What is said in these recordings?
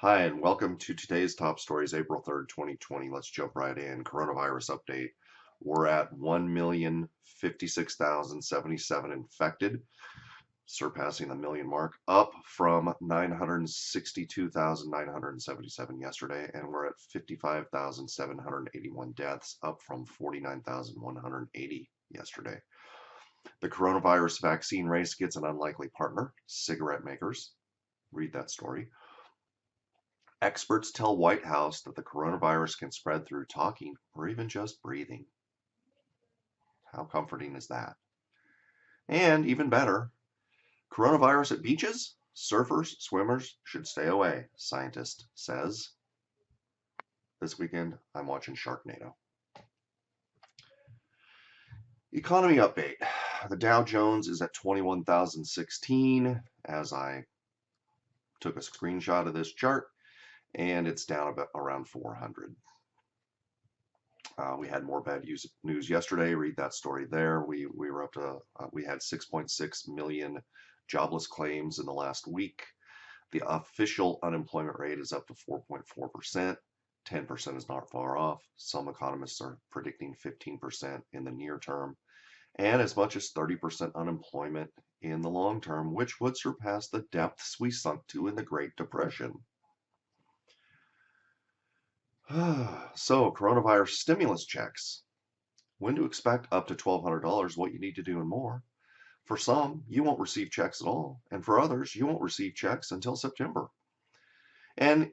Hi, and welcome to today's top stories, April 3rd, 2020. Let's jump right in. Coronavirus update. We're at 1,056,077 infected, surpassing the million mark, up from 962,977 yesterday, and we're at 55,781 deaths, up from 49,180 yesterday. The coronavirus vaccine race gets an unlikely partner, cigarette makers. Read that story. Experts tell White House that the coronavirus can spread through talking or even just breathing. How comforting is that? And even better, coronavirus at beaches? Surfers, swimmers should stay away, scientist says. This weekend, I'm watching Sharknado. Economy update. The Dow Jones is at 21,016 as I took a screenshot of this chart, and it's down about around 400. We had more bad news yesterday. Read that story there. We were up to we had 6.6 million jobless claims in the last week. The official unemployment rate is up to 4.4%. 10% is not far off. Some economists are predicting 15% in the near term, and as much as 30% unemployment in the long term, which would surpass the depths we sunk to in the Great Depression. So, coronavirus stimulus checks. When to expect up to $1,200, what you need to do and more. For some, you won't receive checks at all, and for others, you won't receive checks until September. And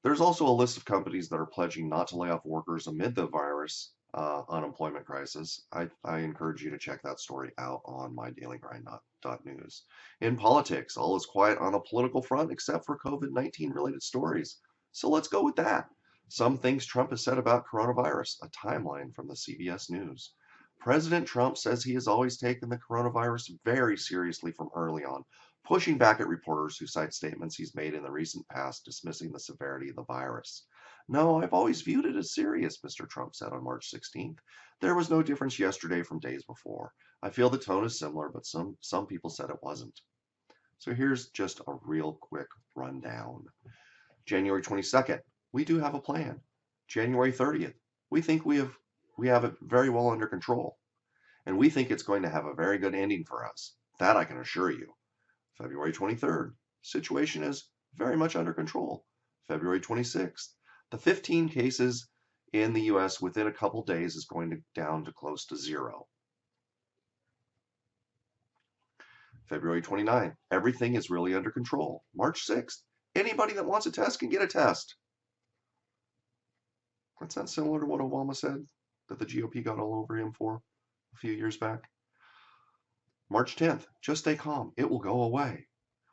there's also a list of companies that are pledging not to lay off workers amid the virus unemployment crisis. I encourage you to check that story out on mydailygrind.news. In politics, all is quiet on the political front except for COVID-19 related stories. So let's go with that. Some things Trump has said about coronavirus, a timeline from the CBS News. President Trump says he has always taken the coronavirus very seriously from early on, pushing back at reporters who cite statements he's made in the recent past dismissing the severity of the virus. No, I've always viewed it as serious, Mr. Trump said on March 16th. There was no difference yesterday from days before. I feel the tone is similar, but some people said it wasn't. So here's just a real quick rundown. January 22nd, we do have a plan. January 30th, we think we have it very well under control. And we think it's going to have a very good ending for us. That I can assure you. February 23rd, situation is very much under control. February 26th, the 15 cases in the US within a couple days is going down to close to zero. February 29th, everything is really under control. March 6th, anybody that wants a test can get a test. That's not similar to what Obama said that the GOP got all over him for a few years back. March 10th, just stay calm. It will go away.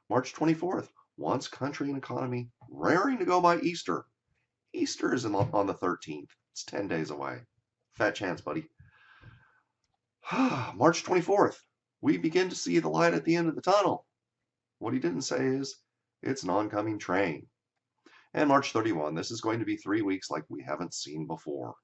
March 24th, wants country and economy raring to go by Easter. Easter is on the 13th. It's 10 days away. Fat chance, buddy. March 24th, we begin to see the light at the end of the tunnel. What he didn't say is, it's an oncoming train. And March 31, this is going to be 3 weeks like we haven't seen before.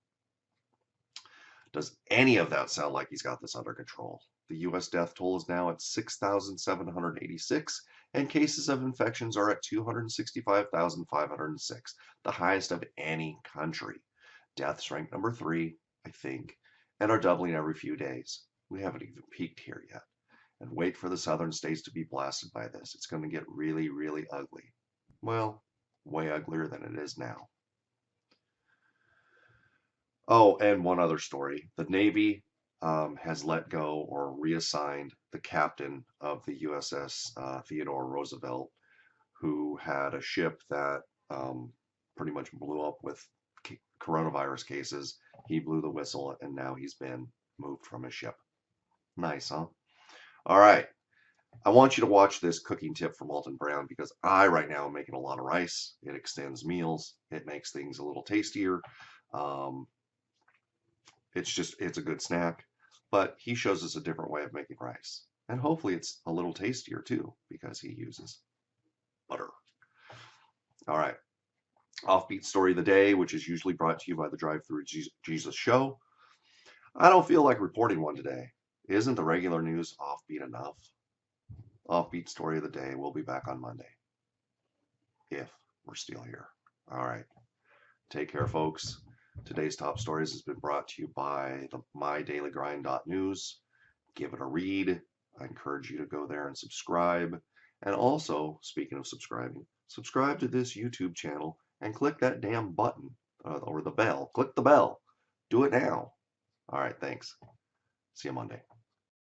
Does any of that sound like he's got this under control? The U.S. death toll is now at 6,786, and cases of infections are at 265,506, the highest of any country. Deaths rank number 3, I think, and are doubling every few days. We haven't even peaked here yet. And wait for the southern states to be blasted by this. It's going to get really, really ugly. Well, way uglier than it is now. Oh, and one other story. The Navy has let go or reassigned the captain of the USS Theodore Roosevelt, who had a ship that pretty much blew up with coronavirus cases. He blew the whistle, and now he's been moved from his ship. Nice, huh? All right. I want you to watch this cooking tip from Alton Brown because I right now am making a lot of rice. It extends meals. It makes things a little tastier. It's a good snack, but he shows us a different way of making rice. And hopefully it's a little tastier too because he uses butter. All right. Offbeat story of the day, which is usually brought to you by the Drive-Thru Jesus show. I don't feel like reporting one today. Isn't the regular news offbeat enough? Offbeat story of the day. We'll be back on Monday. If we're still here. All right. Take care, folks. Today's top stories has been brought to you by the mydailygrind.news. Give it a read. I encourage you to go there and subscribe. And also, speaking of subscribing, subscribe to this YouTube channel and click that damn button or the bell. Click the bell. Do it now. All right, thanks. See you Monday.